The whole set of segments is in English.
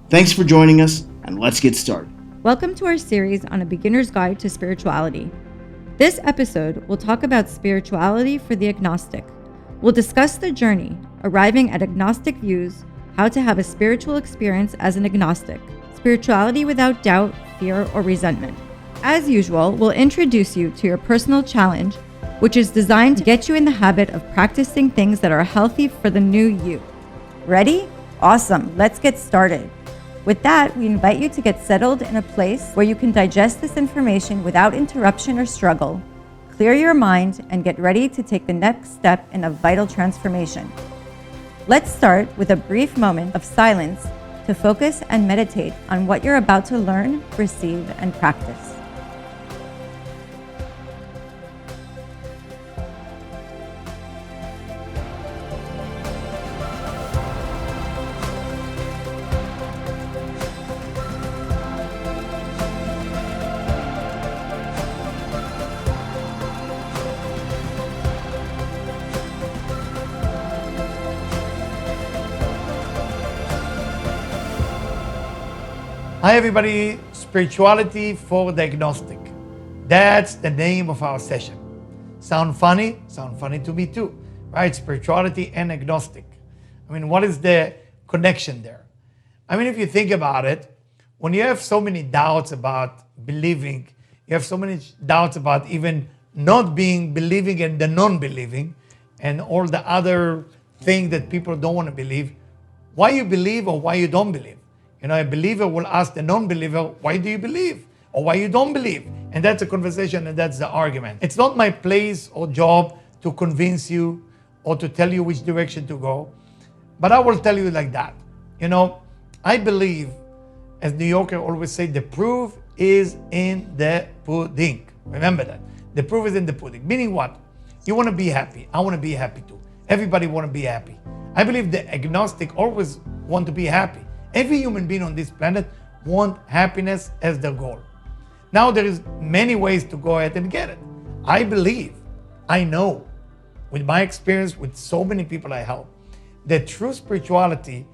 Thanks for joining us, and let's get started. Welcome to our series on A Beginner's Guide to Spirituality. This episode will talk about spirituality for the agnostic. We'll discuss the journey, arriving at agnostic views, how to have a spiritual experience as an agnostic, spirituality without doubt, fear, or resentment. As usual, we'll introduce you to your personal challenge, which is designed to get you in the habit of practicing things that are healthy for the new you. Ready? Awesome. Let's get started. With that, we invite you to get settled in a place where you can digest this information without interruption or struggle, clear your mind, and get ready to take the next step in a vital transformation. Let's start with a brief moment of silence to focus and meditate on what you're about to learn, receive, and practice. Hi everybody, Spirituality for the Agnostic. That's the name of our session. Sound funny? Sound funny to me too, right? Spirituality and agnostic. I mean, what is the connection there? I mean, if you think about it, when you have so many doubts about believing, you have so many doubts about even not being believing and the non-believing and all the other things that people don't want to believe, why you believe or why you don't believe. You know, a believer will ask the non-believer, why do you believe? Or why you don't believe? And that's a conversation and that's the argument. It's not my place or job to convince you or to tell you which direction to go. But I will tell you like that. You know, I believe, as New Yorker always say, the proof is in the pudding. Remember that. The proof is in the pudding. Meaning what? You want to be happy. I want to be happy too. Everybody want to be happy. I believe the agnostic always want to be happy. Every human being on this planet wants happiness as their goal. Now there is many ways to go ahead and get it. I believe, I know, with my experience with so many people I help, that true spirituality,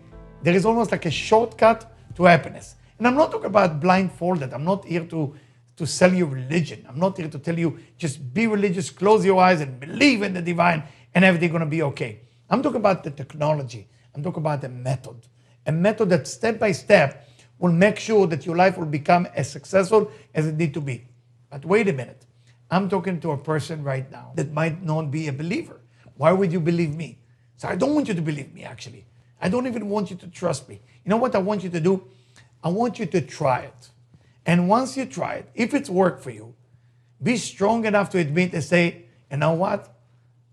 there is almost like a shortcut to happiness. And I'm not talking about blindfolded. I'm not here to sell you religion. I'm not here to tell you just be religious, close your eyes and believe in the divine and everything's going to be okay. I'm talking about the technology. I'm talking about the method. A method that step by step will make sure that your life will become as successful as it needs to be. But wait a minute. I'm talking to a person right now that might not be a believer. Why would you believe me? So I don't want you to believe me, actually. I don't even want you to trust me. You know what I want you to do? I want you to try it. And once you try it, if it's worked for you, be strong enough to admit and say, you know what?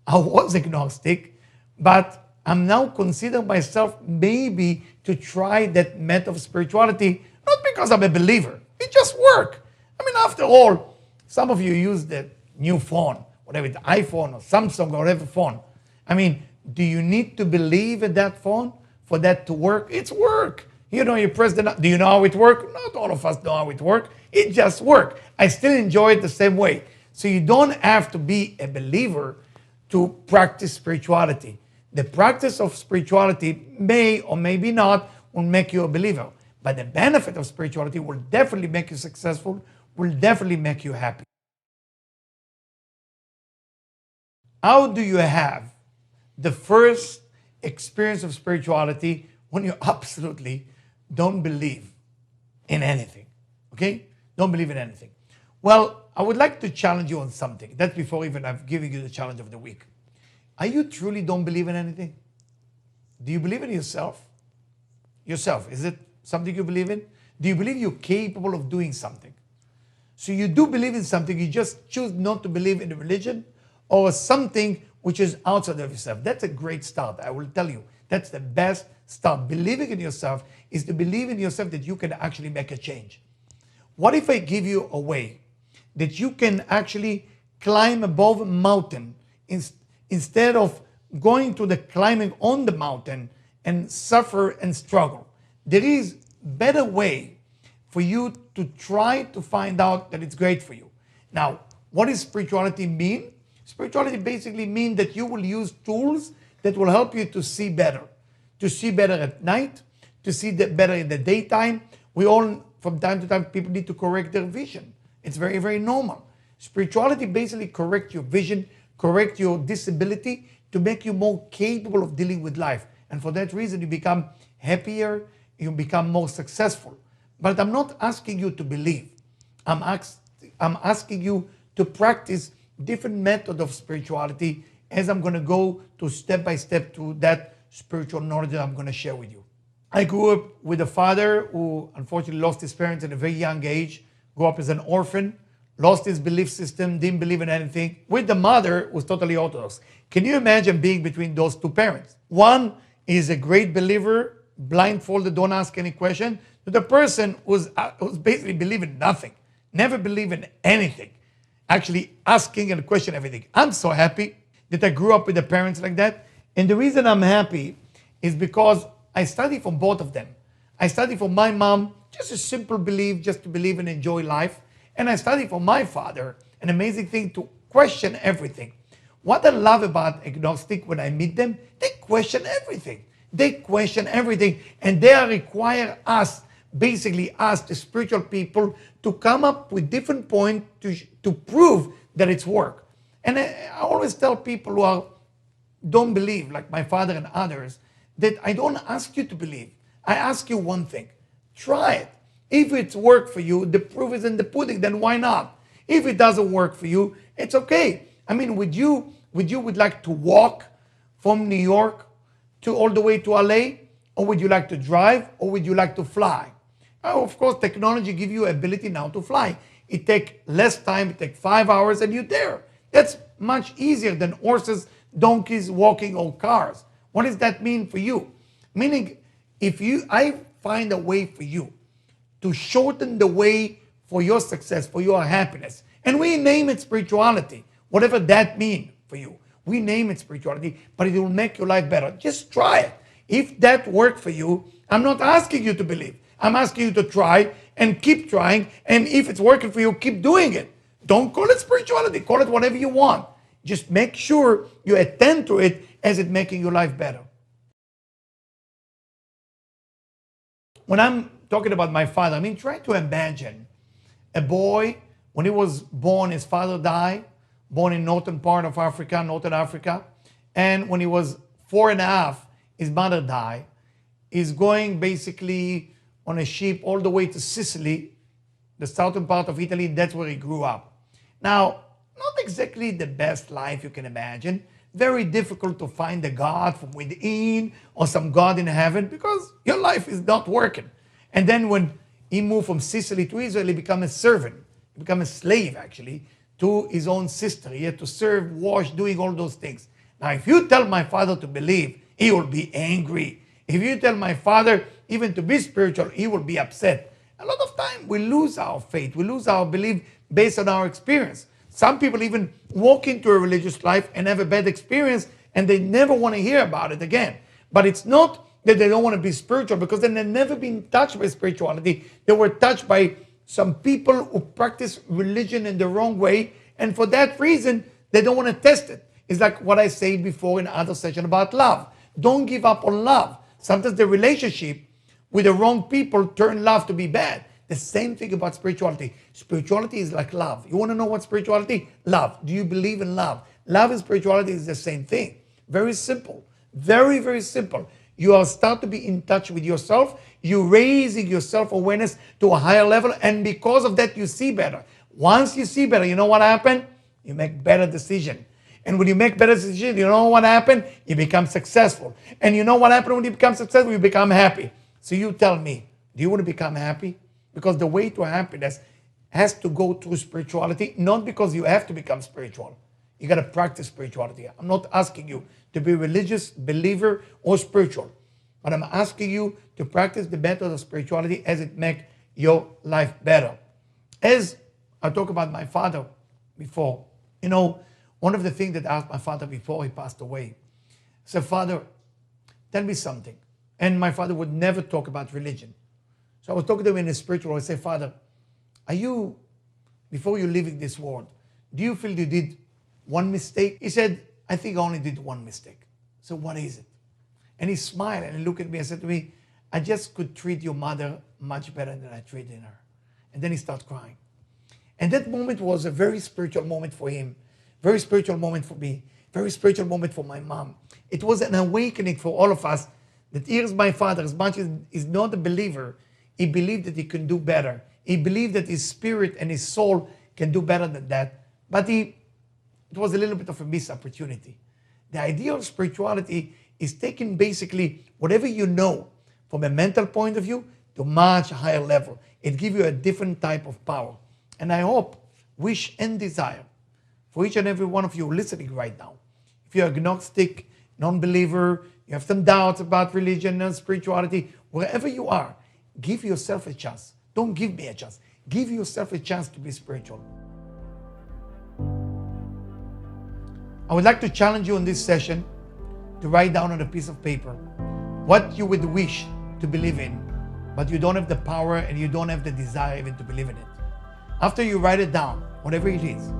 I was agnostic, but I'm now considering myself maybe to try that method of spirituality, not because I'm a believer. It just works. I mean, after all, some of you use the new phone, whatever it's iPhone or Samsung or whatever phone. I mean, do you need to believe in that phone for that to work? It's work. You know, you press the, do you know how it works? Not all of us know how it works. It just works. I still enjoy it the same way. So you don't have to be a believer to practice spirituality. The practice of spirituality may or maybe not will make you a believer. But the benefit of spirituality will definitely make you successful, will definitely make you happy. How do you have the first experience of spirituality when you absolutely don't believe in anything? Okay? Don't believe in anything. Well, I would like to challenge you on something. That's before even I've given you the challenge of the week. Are you truly don't believe in anything? Do you believe in yourself? Yourself, is it something you believe in? Do you believe you're capable of doing something? So you do believe in something, you just choose not to believe in a religion or something which is outside of yourself. That's a great start, I will tell you. That's the best start. Believing in yourself is to believe in yourself that you can actually make a change. What if I give you a way that you can actually climb above a mountain instead of going to the climbing on the mountain and suffer and struggle? There is a better way for you to try to find out that it's great for you. Now, what does spirituality mean? Spirituality basically means that you will use tools that will help you to see better at night, to see better in the daytime. We all, from time to time, people need to correct their vision. It's very, very normal. Spirituality basically corrects your vision, correct your disability to make you more capable of dealing with life. And for that reason, you become happier, you become more successful. But I'm not asking you to believe. I'm asking you to practice different method of spirituality as I'm going to go to step by step to that spiritual knowledge that I'm going to share with you. I grew up with a father who unfortunately lost his parents at a very young age, grew up as an orphan, lost his belief system, didn't believe in anything, with the mother who was totally Orthodox. Can you imagine being between those two parents? One is a great believer, blindfolded, don't ask any question, to the person who's basically believing nothing, never believe in anything, actually asking and question everything. I'm so happy that I grew up with the parents like that. And the reason I'm happy is because I study from both of them. I study from my mom, just a simple belief, just to believe and enjoy life. And I study from my father, an amazing thing to question everything. What I love about agnostic when I meet them, they question everything. They question everything, and they require us, basically us, the spiritual people, to come up with different points to prove that it's work. And I always tell people who don't believe, like my father and others, that I don't ask you to believe. I ask you one thing. Try it. If it's worked for you, the proof is in the pudding, then why not? If it doesn't work for you, it's okay. I mean, would you like to walk from New York to all the way to LA? Or would you like to drive? Or would you like to fly? Of course, technology gives you ability now to fly. It takes less time, it takes 5 hours and you're there. That's much easier than horses, donkeys, walking, or cars. What does that mean for you? Meaning, I find a way for you to shorten the way for your success, for your happiness. And we name it spirituality, whatever that means for you. We name it spirituality, but it will make your life better. Just try it. If that worked for you, I'm not asking you to believe. I'm asking you to try and keep trying. And if it's working for you, keep doing it. Don't call it spirituality. Call it whatever you want. Just make sure you attend to it as it's making your life better. When I'm talking about my father, I mean, try to imagine a boy, when he was born, his father died, born in northern part of Africa, northern Africa. And when he was 4.5, his mother died. He's going basically on a ship all the way to Sicily, the southern part of Italy. That's where he grew up. Now, not exactly the best life you can imagine. Very difficult to find a God from within or some God in heaven because your life is not working. And then when he moved from Sicily to Israel, he became a servant. He became a slave, actually, to his own sister. He had to serve, wash, doing all those things. Now, if you tell my father to believe, he will be angry. If you tell my father even to be spiritual, he will be upset. A lot of time we lose our faith. We lose our belief based on our experience. Some people even walk into a religious life and have a bad experience and they never want to hear about it again. But it's not that they don't want to be spiritual because then they've never been touched by spirituality. They were touched by some people who practice religion in the wrong way. And for that reason, they don't want to test it. It's like what I said before in other session about love. Don't give up on love. Sometimes the relationship with the wrong people turn love to be bad. The same thing about spirituality. Spirituality is like love. You want to know what spirituality? Love. Do you believe in love? Love and spirituality is the same thing. Very simple. Very, very simple. You are start to be in touch with yourself. You're raising your self-awareness to a higher level. And because of that, you see better. Once you see better, you know what happened? You make better decisions. And when you make better decisions, you know what happened? You become successful. And you know what happened when you become successful? You become happy. So you tell me, do you want to become happy? Because the way to happiness has to go through spirituality, not because you have to become spiritual. You got to practice spirituality. I'm not asking you to be religious, believer, or spiritual. But I'm asking you to practice the method of spirituality as it makes your life better. As I talked about my father before, one of the things that I asked my father before he passed away, I said, Father, tell me something. And my father would never talk about religion. So I was talking to him in a spiritual way. I said, Father, before you leaving this world, do you feel you did one mistake? He said, I think I only did one mistake. So what is it? And he smiled and he looked at me and said to me, I just could treat your mother much better than I treated her. And then he started crying. And that moment was a very spiritual moment for him, very spiritual moment for me, very spiritual moment for my mom. It was an awakening for all of us that here's my father, as much as he's not a believer, he believed that he can do better. He believed that his spirit and his soul can do better than that. But it was a little bit of a missed opportunity. The idea of spirituality is taking basically whatever you know from a mental point of view to a much higher level. It gives you a different type of power. And I hope, wish, and desire for each and every one of you listening right now. If you're agnostic, non-believer, you have some doubts about religion and spirituality, wherever you are, give yourself a chance. Don't give me a chance. Give yourself a chance to be spiritual. I would like to challenge you in this session to write down on a piece of paper what you would wish to believe in, but you don't have the power and you don't have the desire even to believe in it. After you write it down, whatever it is,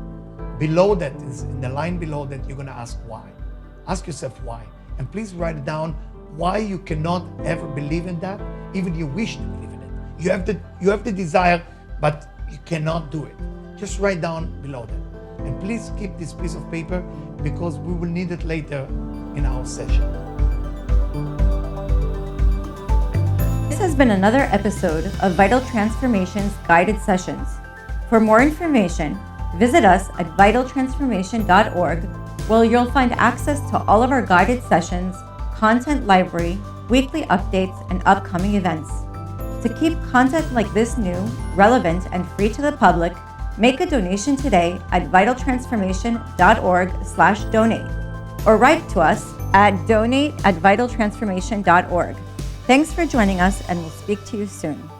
below that, is in the line below that, you're going to ask why. Ask yourself why. And please write it down why you cannot ever believe in that, even you wish to believe in it. You have the desire, but you cannot do it. Just write down below that. And please keep this piece of paper because we will need it later in our session. This has been another episode of Vital Transformation's guided sessions. For more information, visit us at vitaltransformation.org, where you'll find access to all of our guided sessions, content library, weekly updates, and upcoming events. To keep content like this new, relevant, and free to the public, make a donation today at vitaltransformation.org/donate, or write to us at donate@vitaltransformation.org. Thanks for joining us, and we'll speak to you soon.